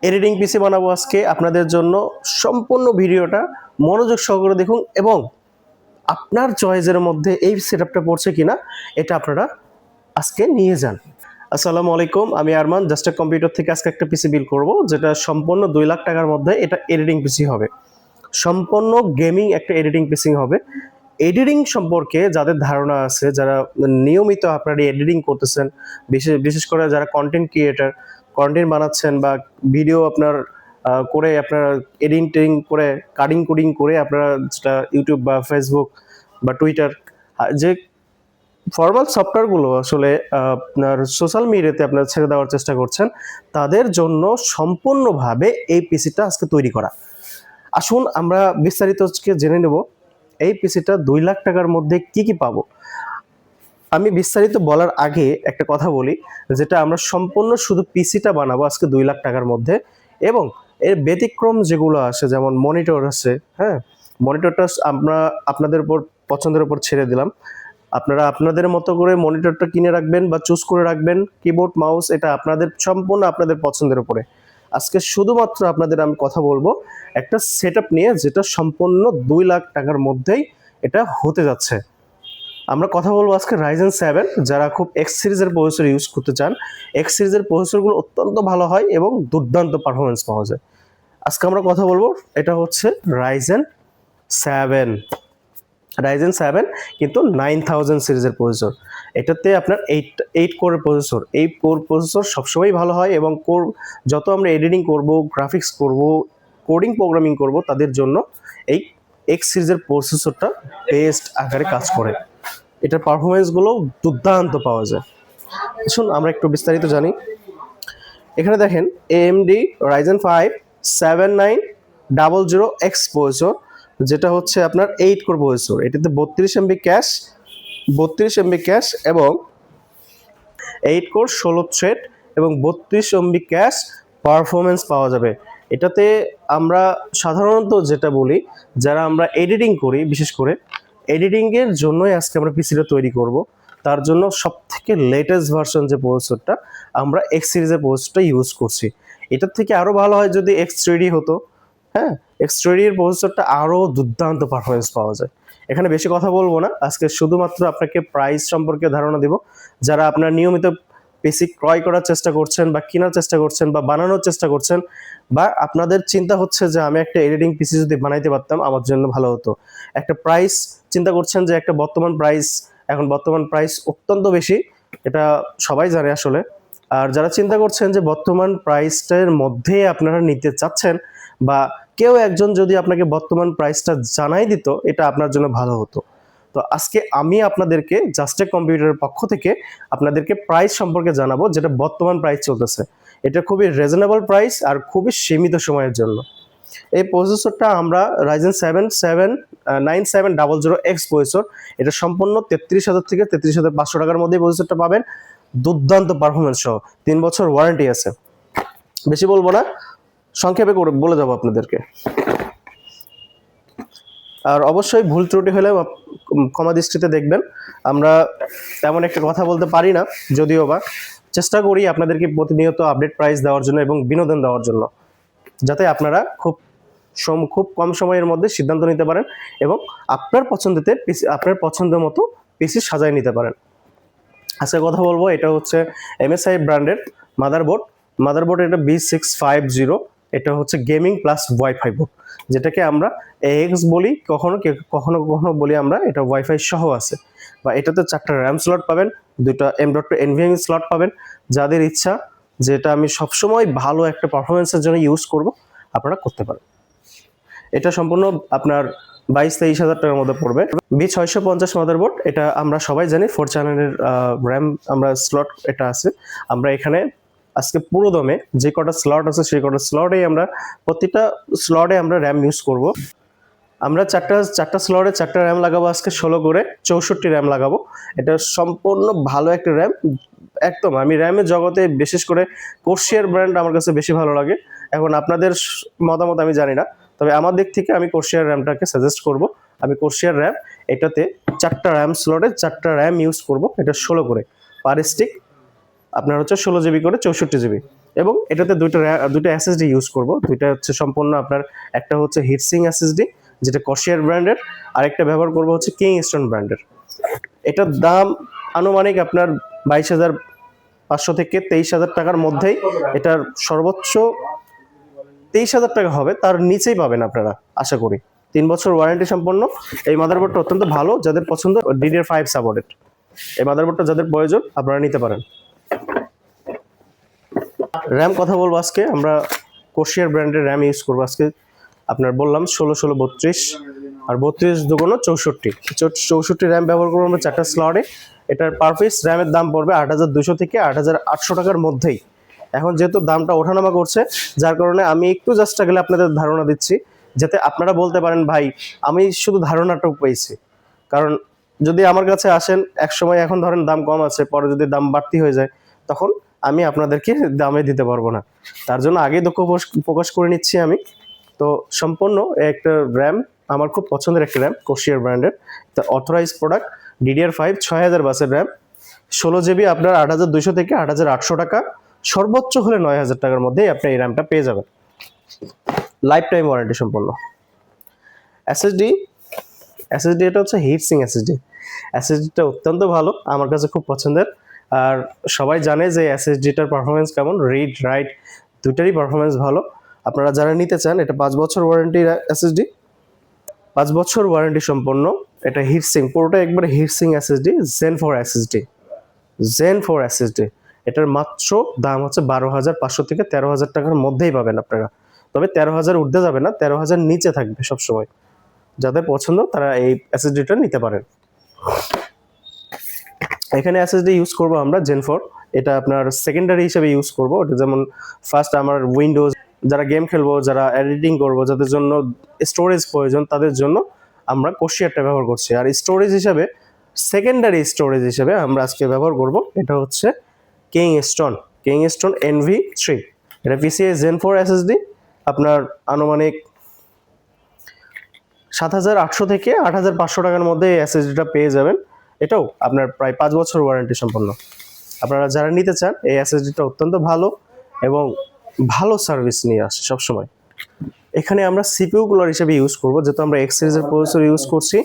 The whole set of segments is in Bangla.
এডিটিং পিসি বানাবো আজকে আপনাদের জন্য। সম্পূর্ণ ভিডিওটা মনোযোগ সহকারে দেখুন এবং আপনার চয়েসের মধ্যে এই সেটআপটা পড়ছে কিনা এটা আপনারা আজকে নিয়ে যান। আসসালামু আলাইকুম, আমি আরমান জাস্ট কম্পিউটার থেকে আজকে একটা পিসি বিল করব, যেটা সম্পূর্ণ 2 লাখ টাকার মধ্যে এটা এডিটিং পিসি হবে। সম্পূর্ণ গেমিং একটা এডিটিং পিসি হবে। এডিটিং সম্পর্কে যাদের ধারণা আছে, যারা নিয়মিত আপনারা এডিটিং করতেছেন, বিশেষ করে যারা কন্টেন্ট ক্রিয়েটার, কন্টেন্ট বানাচ্ছেন বা ভিডিও আপনার করে আপনারা এডিটিং করে কাটিং কুডিং করে আপনারা যেটা ইউটিউব বা ফেসবুক বা টুইটার যে ফরমাল সফটওয়্যারগুলো আসলে আপনার সোশ্যাল মিডিয়াতে আপনারা ছেড়ে দেওয়ার চেষ্টা করছেন, তাদের জন্য সম্পূর্ণভাবে এই পিসিটা আজকে তৈরি করা। আসুন আমরা বিস্তারিত আজকে জেনে নেব এই পিসিটা 2 লাখ টাকার মধ্যে কি কি পাবো। আমি বিস্তারিত বলার আগে একটা কথা বলি, যেটা আমরা সম্পূর্ণ শুধু পিসিটা বানাবো আজকে 2 লাখ টাকার মধ্যে, এবং এর ব্যতিক্রম যেগুলো আসে যেমন মনিটর আছে, হ্যাঁ, মনিটরটা আমরা আপনাদের উপর পছন্দের উপর ছেড়ে দিলাম। আপনারা আপনাদের মতো করে মনিটরটা কিনে রাখবেন বা চুজ করে রাখবেন। কিবোর্ড মাউস এটা আপনাদের সম্পূর্ণ আপনাদের পছন্দের উপরে। আজকে শুধুমাত্র আপনাদের আমি কথা বলবো একটা সেটআপ নিয়ে, যেটা সম্পূর্ণ 2 লাখ টাকার মধ্যেই এটা হতে যাচ্ছে। আমরা কথা বলবো আজকে রাইজেন 7, যারা খুব এক্স সিরিজের প্রসেসর ইউজ করতে চান। এক্স সিরিজের প্রসেসরগুলো অত্যন্ত ভালো হয় এবং দুর্দান্ত পারফরমেন্স পাওয়া যায়। আজকে আমরা কথা বলবো এটা হচ্ছে রাইজেন 7। রাইজেন 7 কিন্তু 9000 সিরিজের প্রসেসর। এটাতে আপনার 8 কোরের প্রসেসর। এই কোর প্রসেসর সবসময় ভালো হয় এবং কোর যত আমরা এডিটিং করব, গ্রাফিক্স করব, কোডিং প্রোগ্রামিং করব, তাদের জন্য এই এক্স সিরিজের প্রসেসরটা বেস্ট আকারে কাজ করে। এটার পারফরমেন্সগুলো দুর্দান্ত পাওয়া যায়। শুন আমরা একটু বিস্তারিত জানি। এখানে দেখেন AMD Ryzen 5 7900X প্রসেসর, যেটা হচ্ছে আপনার 8 কোর প্রসেসর। এটাতে 32 MB ক্যাশ এবং 8 কোর 16 থ্রেড এবং 32 MB ক্যাশ পারফরমেন্স পাওয়া যাবে। এটাতে আমরা সাধারণত যেটা বলি, যারা আমরা এডিটিং করি, বিশেষ করে এডিটিংয়ের জন্যই আজকে আমরা পিসিটা তৈরি করব। তার জন্য সবথেকে লেটেস্ট ভার্সন যে প্রসেসরটা, আমরা এক্স সিরিজের প্রসেসরটা ইউজ করছি। এটার থেকে আরও ভালো হয় যদি X3D হতো। হ্যাঁ, X3D এর প্রসেসরটা আরও দুর্দান্ত পারফরমেন্স পাওয়া যায়। এখানে বেশি কথা বলবো না, আজকে শুধুমাত্র আপনাকে প্রাইস সম্পর্কে ধারণা দেব। যারা আপনার নিয়মিত পিসি ক্রয় করার চেষ্টা করছেন বা কেনার চেষ্টা করছেন বা বানানোর চেষ্টা করছেন, বা আপনাদের চিন্তা হচ্ছে যে আমি একটা এডিটিং পিসি যদি বানাইতে পারতাম আমার জন্য ভালো হতো, একটা প্রাইস চিন্তা করছেন যে একটা বর্তমান প্রাইস অত্যন্ত বেশি, এটা সবাই জানে আসলে। আর যারা চিন্তা করছেন যে বর্তমান প্রাইসটার মধ্যে আপনারা নিতে চাচ্ছেন, বা কেউ একজন যদি আপনাকে বর্তমান প্রাইসটা জানাই দিত, এটা আপনার জন্য ভালো হতো। তো আজকে আমি আপনাদেরকে জাস্ট কম্পিউটারের পক্ষ থেকে আপনাদেরকে প্রাইস সম্পর্কে জানাবো, যেটা বর্তমান প্রাইস চলতেছে। এটা খুবই রিজনেবল প্রাইস আর খুবই সীমিত সময়ের জন্য। এই প্রসেসরটা আমরা Ryzen 7 9700X প্রসেসর। এটা সম্পূর্ণ 33,000 থেকে 33,500 টাকার মধ্যে প্রসেসরটা পাবেন, দুর্দান্ত পারফরমেন্স সহ। 3 বছর ওয়ারেন্টি আছে। বেশি বলবো না, সংক্ষেপে করে বলে যাবো আপনাদেরকে। আর অবশ্যই ভুল ত্রুটি হলে ক্ষমা দৃষ্টিতে দেখবেন। আমরা তেমন একটা কথা বলতে পারি না, যদিও বা চেষ্টা করি আপনাদেরকে প্রতিনিয়ত আপডেট প্রাইস দেওয়ার জন্য এবং বিনোদন দেওয়ার জন্য, যাতে আপনারা খুব কম সময়ের মধ্যে সিদ্ধান্ত নিতে পারেন এবং আপনার পছন্দ মতো পিসি সাজায় নিতে পারেন। আজকে কথা বলবো এটা হচ্ছে MSI ব্র্যান্ডের মাদারবোর্ড এটা B650। এটা হচ্ছে গেমিং প্লাস ওয়াইফাই বোর্ড, যেটাকে আমরা AX বলি, কখনো কখনো বলি আমরা এটা ওয়াইফাই সহ আছে। বা এটাতে 4টা র্যাম স্লট পাবেন, 2টা M.2 NVMe স্লট পাবেন। যাদের ইচ্ছা যেটা আমি সবসময় ভালো একটা পারফরমেন্সের জন্য ইউজ করব, আপনারা করতে পারেন। এটা সম্পূর্ণ আপনার 22-23 হাজার টাকার মধ্যে পড়বে। B650 মাদারবোর্ড, এটা আমরা সবাই জানি 4 চ্যানেলের র্যাম আমরা স্লট এটা আছে। আমরা এখানে আজকে পুরো দমে যে কটা স্লট আছে সেই কটা স্লটেই আমরা প্রতিটা স্লটে আমরা র্যাম ইউজ করব। আমরা চারটা স্লটে 4টা র্যাম লাগাবো, আজকে 16 করে 64 র্যাম লাগাবো। এটা সম্পূর্ণ ভালো একটা র্যাম। একদম আমি র্যামের জগতে বিশেষ করে কোর্সিয়ার ব্র্যান্ড আমার কাছে বেশি ভালো লাগে। এখন আপনাদের মতামত আমি জানি না, তবে আমার দিক থেকে আমি কোর্সিয়ার র্যামটাকে সাজেস্ট করব। আমি কোর্সিয়ার র্যাম, এটাতে 4টা র্যাম স্লটে 4টা র্যাম ইউজ করব। এটা 16 করে পার স্টিক আপনার হচ্ছে 16 জিবি করে 64 জিবি। এবং এটাতে দুইটা এসএসডি ইউজ করব। দুইটা হচ্ছে সম্পূর্ণ আপনার, একটা হচ্ছে হিটসিং এসএসডি যেটা কশিয়ার ব্র্যান্ডের, আরেকটা ব্যবহার করব হচ্ছে কিংস্টোন ব্র্যান্ডের। এটার দাম আনুমানিক আপনার 22,500 থেকে 23,000 টাকার মধ্যেই, এটার সর্বোচ্চ 23,000 টাকা হবে, তার নিচেই পাবেন আপনারা আশা করি। 3 বছর ওয়ারেন্টি সম্পন্ন। এই মাদারবোর্ডটা অত্যন্ত ভালো, যাদের পছন্দ DDR5 সাপোর্টেড, এই মাদারবোর্ডটা যাদের প্রয়োজন আপনারা নিতে পারেন। র্যাম কথা বলবো আজকে আমরা কোশিয়ার ব্র্যান্ডের র্যাম ইউজ করবো আজকে। আপনার বললাম 16/16/32 আর 32/64 র্যাম ব্যবহার করবো আমরা 4টা স্লটে। এটার পার পিস র্যামের দাম পড়বে 8,200 থেকে 8,800 টাকার মধ্যেই। এখন যেহেতু দামটা ওঠানামা করছে, যার কারণে আমি একটু জাস্ট গেলে আপনাদের ধারণা দিচ্ছি, যাতে আপনারা বলতে পারেন ভাই আমি শুধু ধারণাটুকু পেয়েছি। কারণ যদি আমার কাছে আসেন এক সময়, এখন ধরেন দাম কম আছে, পরে যদি দাম বাড়তি হয়ে যায়, তখন আমি আপনাদেরকে দামে দিতে পারবো না। তার জন্য আগেই দুঃখ প্রকাশ করে নিচ্ছি আমি। তো সম্পূর্ণ একটা র্যাম, আমার খুব পছন্দের একটা র্যাম কোশিয়ার ব্র্যান্ডের, অথরাইজ প্রোডাক্ট DDR5 6000 বাসের র্যাম, 16 GB আপনার 8,200 থেকে 8,800 টাকা, সর্বোচ্চ হলে 9,000 টাকার মধ্যেই আপনি এই র্যামটা পেয়ে যাবেন, লাইফ টাইম ওয়ারেন্টি সম্পন্ন। এসএসডি এটা হচ্ছে হিটসিং এসএসডিটা অত্যন্ত ভালো, আমার কাছে খুব পছন্দের। আর সবাই জানে যে এসএসডিটার পারফরমেন্স কেমন, রিড রাইট দুটারই পারফরমেন্স ভালো। আপনারা যারা নিতে চান, এটা 5 বছর ওয়ারেন্টি এসএসডি, 5 বছর ওয়ারেন্টি সম্পন্ন। এটা হিটসিং, পুরোটা একবারে heatsink SSD, gen four SSD. এটার মাত্র দাম হচ্ছে 12,500 থেকে 13,000 টাকার মধ্যেই পাবেন আপনারা। তবে 13,000 ঊর্ধ্বে যাবে না, 13,000 নিচে থাকবে সবসময়। যাদের পছন্দ তারা এই এসএসডিটা নিতে পারেন। এখানে এসএসডি ইউজ করব আমরা জেন 4, এটা আপনার সেকেন্ডারি হিসেবে ইউজ করব। এটা যেমন ফার্স্ট আমার উইন্ডোজ, যারা গেম খেলবো, যারা এডিটিং করবো, যাদের জন্য স্টোরেজ প্রয়োজন, তাদের জন্য আমরা কোশিয়ারটা ব্যবহার করছি। আর স্টোরেজ হিসাবে, সেকেন্ডারি স্টোরেজ হিসেবে আমরা আজকে ব্যবহার করব, এটা হচ্ছে কিংস্টোন NV3। এটা PCIe Gen 4 SSD, আপনার আনুমানিক 7,800 থেকে 8,500 টাকার মধ্যে এই এসএসডিটা পেয়ে যাবেন। এটাও আপনার প্রায় 5 বছর ওয়ারেন্টি সম্পন্ন। আপনারা যারা নিতে চান, এই এসএসডিটা অত্যন্ত ভালো এবং ভালো সার্ভিস নিয়ে আসে সবসময়। এখানে আমরা CPU কুলার হিসেবে ইউজ করব, যেহেতু আমরা X সিরিজের প্রসেসর ইউজ করছি।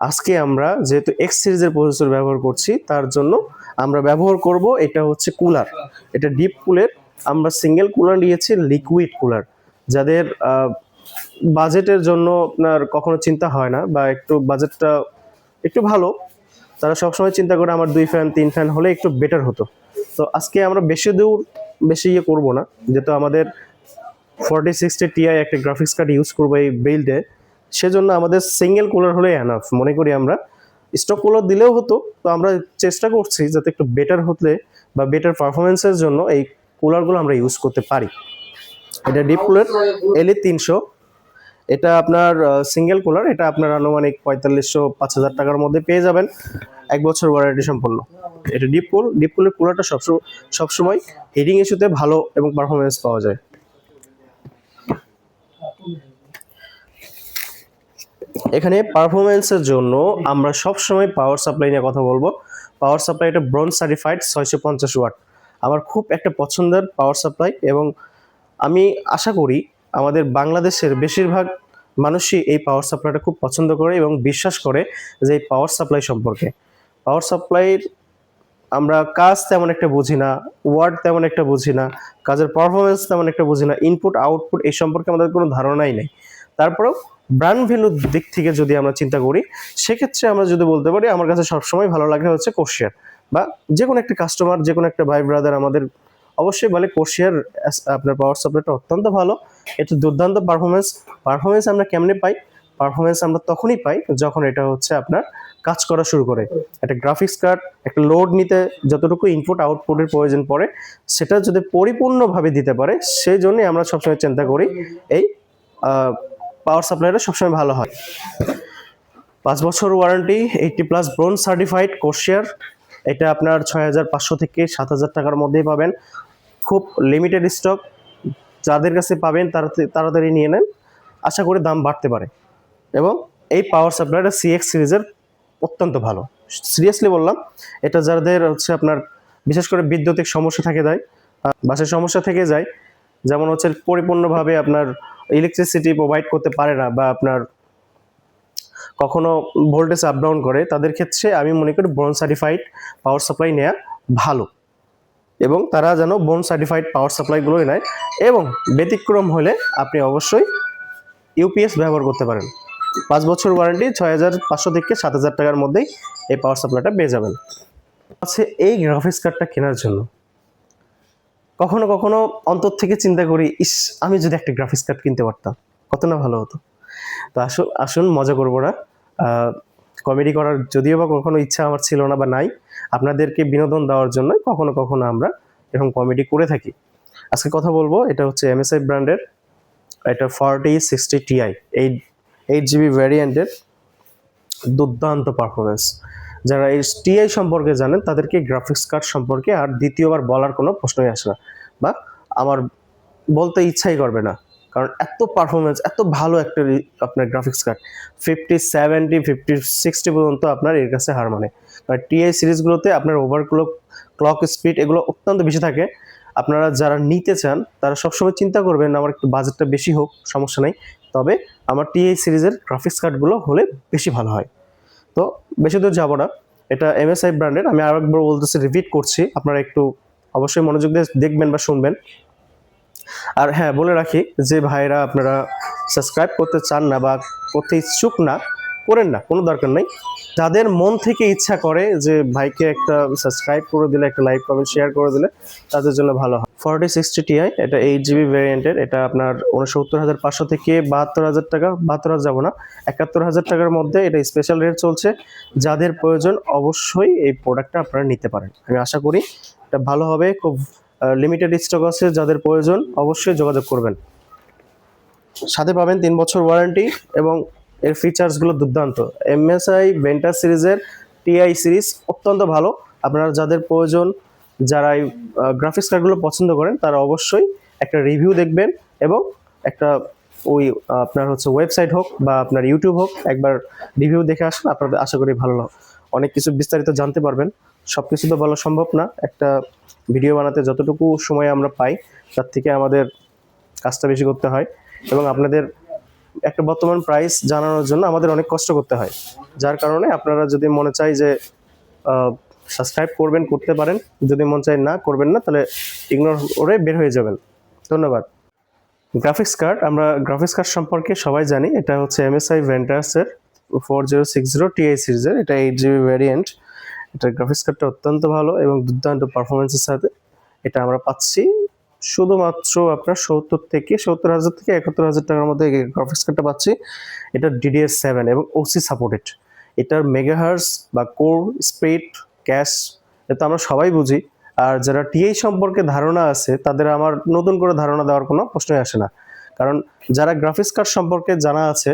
আজকে আমরা যেহেতু X সিরিজের প্রসেসর ব্যবহার করছি, তার জন্য আমরা ব্যবহার করব এটা হচ্ছে কুলার, এটা ডিপ কুলের। আমরা সিঙ্গেল কুলার নিয়েছি, লিকুইড কুলার। যাদের বাজেটের জন্য আপনার কখনো চিন্তা হয় না, বা একটু বাজেটটা একটু ভালো, তারা সবসময় চিন্তা করে আমার 2 ফ্যান 3 ফ্যান হলে একটু বেটার হতো। তো আজকে আমরা বেশি ইয়ে করবো না, যেহেতু আমাদের 4060 Ti একটা গ্রাফিক্স কার্ড ইউজ করবো এই বিল্ডে, সেজন্য আমাদের সিঙ্গেল কুলার হলে এনাফ মনে করি আমরা। স্টক কুলার দিলেও হতো, তো আমরা চেষ্টা করছি যাতে একটু বেটার হতে বা বেটার পারফরমেন্সের জন্য এই কুলারগুলো আমরা ইউজ করতে পারি। এটা ডিপ কুলার LE300, এটা আপনার সিঙ্গেল কুলার, এটা আপনার আনুমানিক 4,500-5,000 টাকার মধ্যে পেয়ে যাবেন, 1 বছর ওয়ারেন্টি সম্পন্ন। এটা ডিপ কুলের কুলারটা সবসময় হিটিং ইস্যুতে ভালো এবং পারফরমেন্স পাওয়া যায়। এখানে পারফরমেন্সের জন্য আমরা সবসময় পাওয়ার সাপ্লাই নিয়ে কথা বলবো। পাওয়ার সাপ্লাইটা ব্রোঞ্জ সার্টিফাইড 650 ওয়াট, আমার খুব একটা পছন্দের পাওয়ার সাপ্লাই, এবং আমি আশা করি আমাদের বাংলাদেশের বেশিরভাগ মানুষই এই পাওয়ার সাপ্লাইটা খুব পছন্দ করে এবং বিশ্বাস করে যে এই পাওয়ার সাপ্লাই সম্পর্কে। পাওয়ার সাপ্লাইয়ের আমরা কাজ তেমন একটা বুঝি না, ওয়ার্ড তেমন একটা বুঝি না, কাজের পারফরমেন্স তেমন একটা বুঝি না, ইনপুট আউটপুট এই সম্পর্কে আমাদের কোনো ধারণাই নেই। তারপরেও ব্র্যান্ড ভ্যালুর দিক থেকে যদি আমরা চিন্তা করি, সেক্ষেত্রে আমরা যদি বলতে পারি আমার কাছে সবসময় ভালো লাগে হচ্ছে কোশিয়ার, বা যে কোনো একটা কাস্টমার, যে কোনো একটা ভাই ব্রাদার আমাদের অবশ্যই বলে কোশিয়ার আপনার পাওয়ার সাপ্লাইটা অত্যন্ত ভালো, এটা দুর্দান্ত পারফরমেন্স আমরা কেমনে পাই? পারফরমেন্স আমরা তখনই পাই যখন এটা হচ্ছে আপনার কাজ করা শুরু করে। একটা গ্রাফিক্স কার্ড একটা লোড নিতে যতটুকু ইনপুট আউটপুটের প্রয়োজন পড়ে, সেটা যদি পরিপূর্ণভাবে দিতে পারে, সেই জন্যই আমরা সবসময় চিন্তা করি এই পাওয়ার সাপ্লাইটা সবসময় ভালো হয়। 5 বছর ওয়ারেন্টি, 80+ ব্রোঞ্জ সার্টিফাইড কোশিয়ার, এটা আপনার 6,500 থেকে 7,000 টাকার মধ্যেই পাবেন। খুব লিমিটেড স্টক, যাদের কাছে পাবেন তাড়াতাড়ি নিয়ে নেন, আশা করি দাম বাড়তে পারে। এবং এই পাওয়ার সাপ্লাইটা CX সিরিজের অত্যন্ত ভালো, সিরিয়াসলি বললাম। এটা যাদের হচ্ছে আপনার বিশেষ করে বিদ্যুতিক সমস্যা থাকে দেয়, বাসায় সমস্যা থেকে যায়, যেমন হচ্ছে পরিপূর্ণভাবে আপনার ইলেকট্রিসিটি প্রোভাইড করতে পারে না বা আপনার কখনো ভোল্টেজ আপ ডাউন করে, তাদের ক্ষেত্রে আমি মনে করি বোন সার্টিফাইড পাওয়ার সাপ্লাই নেওয়া ভালো, এবং তারা যেন বোন সার্টিফাইড পাওয়ার সাপ্লাইগুলোই নেয়। এবং ব্যতিক্রম হলে আপনি অবশ্যই ইউপিএস ব্যবহার করতে পারেন। 5 বছর ওয়ারেন্টি, 6500 থেকে 7000 টাকার মধ্যেই এই পাওয়ার সাপ্লাইটা পেয়ে যাবেন। আছে এই গ্রাফিক্স কার্ডটা কেনার জন্য কখনো কখনো অন্তর থেকে চিন্তা করি, ইস আমি যদি একটা গ্রাফিক্স কার্ড কিনতে পারতাম কত না ভালো হতো। তো আসুন আসুন মজা করবো না, কমেডি করার যদিও বা কখনো ইচ্ছা আমার ছিল না বা নাই, আপনাদেরকে বিনোদন দেওয়ার জন্য কখনো কখনো আমরা এরকম কমেডি করে থাকি। আজকে কথা বলবো, এটা হচ্ছে এমএসআই ব্র্যান্ডের, এটা 4060 Ti 8 GB ভ্যারিয়েন্টের দুর্দান্ত পারফরমেন্স। যারা এই টিআই সম্পর্কে জানেন তাদেরকে গ্রাফিক্স কার্ড সম্পর্কে আর দ্বিতীয়বার বলার কোনো প্রশ্নই আসে না, বা আমার বলতে ইচ্ছাই করবে না, কারণ এত পারফরমেন্স, এত ভালো একটা আপনার গ্রাফিক্স কার্ড 50 70 50 60 পর্যন্ত আপনার এর কাছে হার মানে। কারণ টিআই সিরিজগুলোতে আপনার ক্লক স্পিড এগুলো অত্যন্ত বেশি থাকে। আপনারা যারা নিতে চান তারা সবসময় চিন্তা করবেন আমার একটু বাজেটটা বেশি হোক, সমস্যা নেই, তবে আমার টিআই সিরিজের গ্রাফিক্স কার্ডগুলো হলে বেশি ভালো হয়। তো বেশি দূর যাবো না, এটা এমএসআই ব্র্যান্ডের, আমি আরেকবার বলতেছি, রিপিট করছি, আপনারা একটু অবশ্যই মনোযোগ দিয়ে দেখবেন বা শুনবেন। আর হ্যাঁ, বলে রাখি যে ভাইরা আপনারা সাবস্ক্রাইব করতে চান না বা করতে ইচ্ছুক না, করেন না, কোনো দরকার নেই। যাদের মন থেকে ইচ্ছা করে যে ভাইকে একটা সাবস্ক্রাইব করে দিলে, একটা লাইক কমেন্ট শেয়ার করে দিলে তাদের জন্য ভালো হয়। 4060 Ti, এটা 8 GB ভ্যারিয়েন্টের, এটা আপনার 69,500 থেকে 72,000 টাকা, 72,000 যাব না, 71,000 টাকার মধ্যে এটা স্পেশাল রেট চলছে। যাদের প্রয়োজন অবশ্যই এই প্রোডাক্টটা আপনারা নিতে পারেন, আমি আশা করি এটা ভালো হবে। খুব লিমিটেড স্টক আছে, যাদের প্রয়োজন অবশ্যই যোগাযোগ করবেন। সাথে পাবেন 3 বছর ওয়ারেন্টি এবং এর ফিচার্সগুলো দুর্দান্ত। এমএসআই ভেন্টার সিরিজের টিআই সিরিজ অত্যন্ত ভালো। আপনারা যাদের প্রয়োজন, যারা এই গ্রাফিক্স কার্ডগুলো পছন্দ করেন, তারা অবশ্যই একটা রিভিউ দেখবেন এবং একটা ওই আপনার হচ্ছে ওয়েবসাইট হোক বা আপনার ইউটিউব হোক, একবার রিভিউ দেখে আসেন, আপনাদের আশা করি ভালো অনেক কিছু বিস্তারিত জানতে পারবেন। সব কিছু তো বলা সম্ভব না, একটা ভিডিও বানাতে যতটুকু সময় আমরা পাই তার থেকে আমাদের কাজটা বেশি করতে হয়, এবং আপনাদের একটা বর্তমান প্রাইস জানানোর জন্য আমাদের অনেক কষ্ট করতে হয়। যার কারণে আপনারা যদি মনে চাই যে সাবস্ক্রাইব করবেন, করতে পারেন, যদি মন চাই না করবেন না, তাহলে ইগনোর করে বের হয়ে যাবেন। ধন্যবাদ। গ্রাফিক্স কার্ড, আমরা গ্রাফিক্স কার্ড সম্পর্কে সবাই জানি, এটা হচ্ছে এমএসআই ভেন্টাসের 4060 Ti সিরিজের, এটা 8 GB ভ্যারিয়েন্ট। এটার গ্রাফিক্স কার্ডটা অত্যন্ত ভালো এবং দুর্দান্ত পারফরমেন্সের সাথে এটা আমরা পাচ্ছি শুধুমাত্র আপনার 70,000 থেকে 71,000 টাকার মধ্যে গ্রাফিক্স কার্ডটা পাচ্ছি। এটা DDR7 এবং ওসি সাপোর্টেড। এটার মেগাহার্স বা কোর স্পিড, ক্যাশ, এটা আমরা সবাই বুঝি। আর যারা টিআই সম্পর্কে ধারণা আছে তাদের আমার নতুন করে ধারণা দেওয়ার কোনো প্রশ্নই আসে না, কারণ যারা গ্রাফিক্স কার্ড সম্পর্কে জানা আছে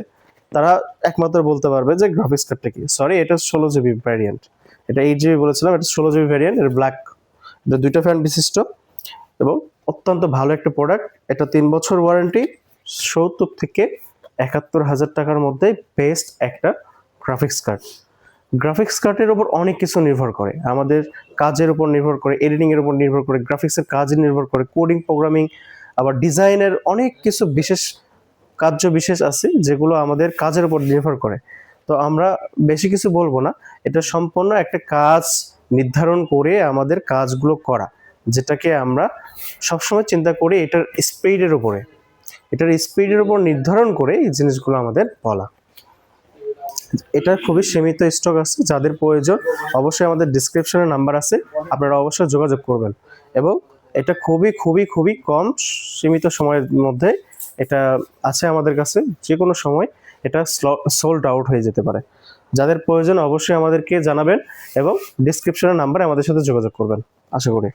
তারা একমাত্র বলতে পারবে যে গ্রাফিক্স কার্ডটা কি। সরি, এটা 16 GB ভ্যারিয়েন্ট, এটা 8 GB বলেছিলাম, এটা 16 GB ভ্যারিয়েন্ট, এটা ব্ল্যাক, এটা 2টা ফ্যান বিশিষ্ট এবং অত্যন্ত ভালো একটা প্রোডাক্ট। এটা 3 বছর ওয়ারেন্টি, 70 থেকে 71,000 টাকার মধ্যে বেস্ট একটা গ্রাফিক্স কার্ড। গ্রাফিক্স কার্ডের উপর অনেক কিছু নির্ভর করে, আমাদের কাজের উপর নির্ভর করে, এডিটিংয়ের উপর নির্ভর করে, গ্রাফিক্সের কাজে নির্ভর করে, কোডিং, প্রোগ্রামিং, আবার ডিজাইনের অনেক কিছু বিশেষ কার্য বিশেষ আছে যেগুলো আমাদের কাজের উপর নির্ভর করে। তো আমরা বেশি কিছু বলবো না, এটা সম্পূর্ণ একটা কাজ নির্ধারণ করে আমাদের কাজগুলো করা, যেটাকে আমরা সবসময় চিন্তা করি এটার স্পিডের উপরে, এটার স্পিডের উপর নির্ধারণ করে এই জিনিসগুলো আমাদের বলা। এটার খুবই সীমিত স্টক আছে, যাদের প্রয়োজন অবশ্যই আমাদের ডিসক্রিপশনে নাম্বার আছে, আপনারা অবশ্যই যোগাযোগ করবেন। এবং এটা খুবই খুবই খুবই কম সীমিত সময়ের মধ্যে এটা আছে আমাদের কাছে, যে কোনো সময় এটা সোল্ড আউট হয়ে যেতে পারে। যাদের প্রয়োজন অবশ্যই আমাদেরকে জানাবেন এবং ডিসক্রিপশনের নাম্বারে আমাদের সাথে যোগাযোগ করবেন, আশা করি।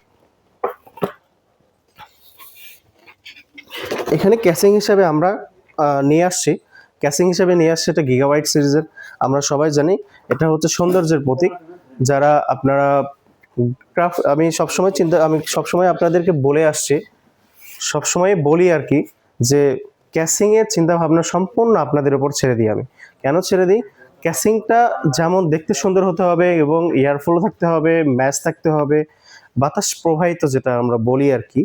এখানে ক্যাসিং হিসাবে আমরা নিয়ে আসছি, এটা গিগাবাইট সিরিজের। আমরা সবাই জানি এটা হচ্ছে সৌন্দর্যের প্রতীক। যারা আপনারা আমি সবসময় আপনাদেরকে বলে আসছি, সবসময় বলি আর কি, যে ক্যাসিংয়ের চিন্তাভাবনা সম্পূর্ণ আপনাদের উপর ছেড়ে দিই। আমি কেন ছেড়ে দিই? ক্যাসিংটা যেমন দেখতে সুন্দর হতে হবে এবং এয়ারফ্লো থাকতে হবে, ম্যাচ থাকতে হবে, বাতাস প্রবাহিত যেটা আমরা বলি আর কি,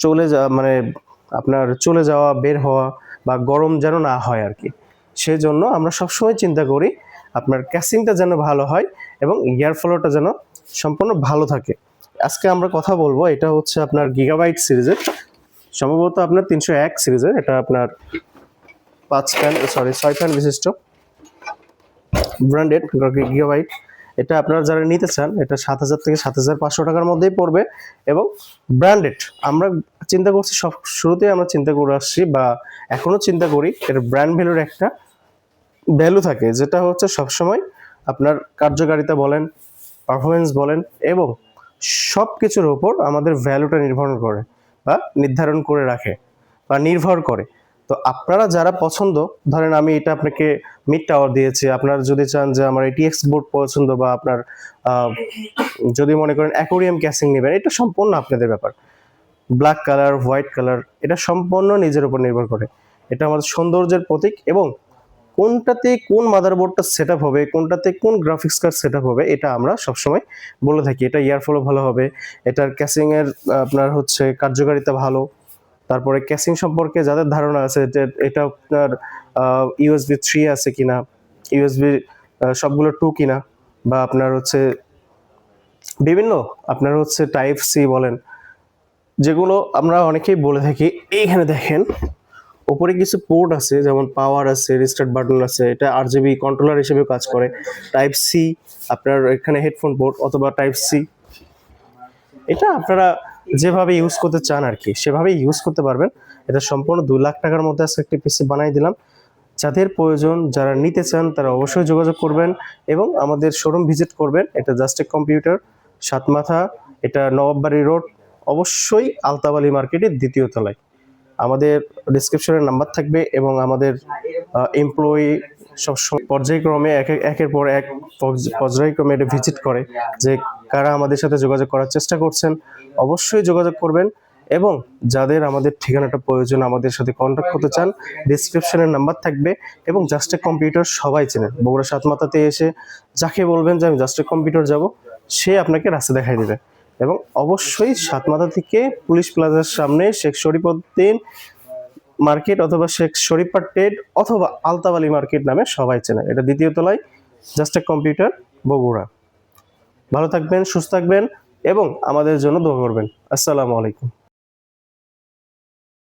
চলে যাওয়া মানে আপনার চলে যাওয়া, বের হওয়া বা গরম যেন না হয় আর কি। সেজন্য আমরা সবসময় চিন্তা করি আপনার ক্যাসিংটা যেন ভালো হয় এবং এয়ার ফ্লোটা যেন সম্পূর্ণ ভালো থাকে। আজকে আমরা কথা বলবো, এটা হচ্ছে আপনার গিগাবাইট সিরিজের, সম্ভবত আপনার 301 সিরিজের, এটা আপনার 6 ফ্যান বিশিষ্ট ব্র্যান্ডেড গিগাবাইট। এটা আপনারা যারা নিতে চান, এটা 7,000 থেকে 7,500 টাকার মধ্যেই পড়বে এবং ব্র্যান্ডেড। আমরা চিন্তা করছি, সব শুরুতেই আমরা চিন্তা করে আসছি বা এখনো চিন্তা করি, এর ব্র্যান্ড ভ্যালুর একটা ভ্যালু থাকে, যেটা হচ্ছে সবসময় আপনার কার্যকারিতা বলেন, পারফরমেন্স বলেন এবং সব কিছুর উপর আমাদের ভ্যালুটা নির্ভর করে বা নির্ধারণ করে রাখে বা নির্ভর করে। তো আপনারা যারা পছন্দ, ধরেন আমি এটা আপনাকে মিড টাওয়ার দিয়েছি, আপনারা যদি চান যে আমার এটিএক্স বোর্ড পছন্দ বা আপনার যদি মনে করেন অ্যাকোরিয়াম ক্যাসিং নেবেন, এটা সম্পূর্ণ আপনাদের ব্যাপার। ব্ল্যাক কালার, হোয়াইট কালার, এটা সম্পূর্ণ নিজের উপর নির্ভর করে। এটা আমাদের সৌন্দর্যের প্রতীক এবং কোনটাতে কোন মাদারবোর্ডটা সেট আপ হবে, কোনটাতে কোন গ্রাফিক্স কার্ড সেট আপ হবে, এটা আমরা সবসময় বলে থাকি। এটা ইয়ারফ্লো ভালো হবে, এটার ক্যাসিংয়ের আপনার হচ্ছে কার্যকারিতা ভালো, তারপরে ক্যাসিং সম্পর্কে যাদের ধারণা আছে যে এটা আপনার ইউএসবি 3 আছে কিনা, ইউএসবি সবগুলো 2 কিনা, বা আপনার হচ্ছে বিভিন্ন আপনার হচ্ছে টাইপ সি বলেন, যেগুলো আমরা অনেকেই বলে থাকি। এইখানে দেখেন উপরে কিছু পোর্ট আছে, যেমন পাওয়ার আছে, রিস্টার্ট বাটন আছে, এটা আরজিবি কন্ট্রোলার হিসেবে কাজ করে। টাইপ সি আপনার এখানে হেডফোন পোর্ট অথবা টাইপ সি, এটা আপনারা যেভাবে ইউজ করতে চান আর কি সেভাবেই ইউজ করতে পারবেন। এটা সম্পূর্ণ 2 লাখ টাকার মধ্যে আজকে একটা পিসি বানাই দিলাম। যাদের প্রয়োজন, যারা নিতে চান, তারা অবশ্যই যোগাযোগ করবেন এবং আমাদের শোরুম ভিজিট করবেন। এটা জাস্ট এ কম্পিউটার, সাতমাথা, এটা নবাববাড়ি রোড, অবশ্যই আলতাবালি মার্কেটের 2য় তলায়। আমাদের ডিসক্রিপশনের নাম্বার থাকবে এবং আমাদের এমপ্লয়ি সবসময় পর্যায়ক্রমে একের পর এক পর্যায়ক্রমে এটা ভিজিট করে যে কারা আমাদের সাথে যোগাযোগ করার চেষ্টা করছেন। অবশ্যই যোগাযোগ করবেন এবং যাদের আমাদের ঠিকানাটা প্রয়োজন, আমাদের সাথে কন্ট্যাক্ট করতে চান, ডিসক্রিপশনের নাম্বার থাকবে। এবং জাস্ট এ কম্পিউটার সবাই চেনেন, বগুড়া সাতমাথাতে এসে যাকে বলবেন যে আমি জাস্ট এ কম্পিউটার যাব, সে আপনাকে রাস্তা দেখাই দেবে। এবং অবশ্যই সাতমাথা থেকে পুলিশ প্লাজার সামনে শেখ শরীফউদ্দিন মার্কেট অথবা শেখ শরীফা ট্রেড অথবা আলতাবালি মার্কেট নামে সবাই চেনে। এটা 2য় তলায়, জাস্ট এ কম্পিউটার, বগুড়া। ভালো থাকবেন, সুস্থ থাকবেন এবং আমাদের জন্য দোয়া করবেন। আসসালামু আলাইকুম।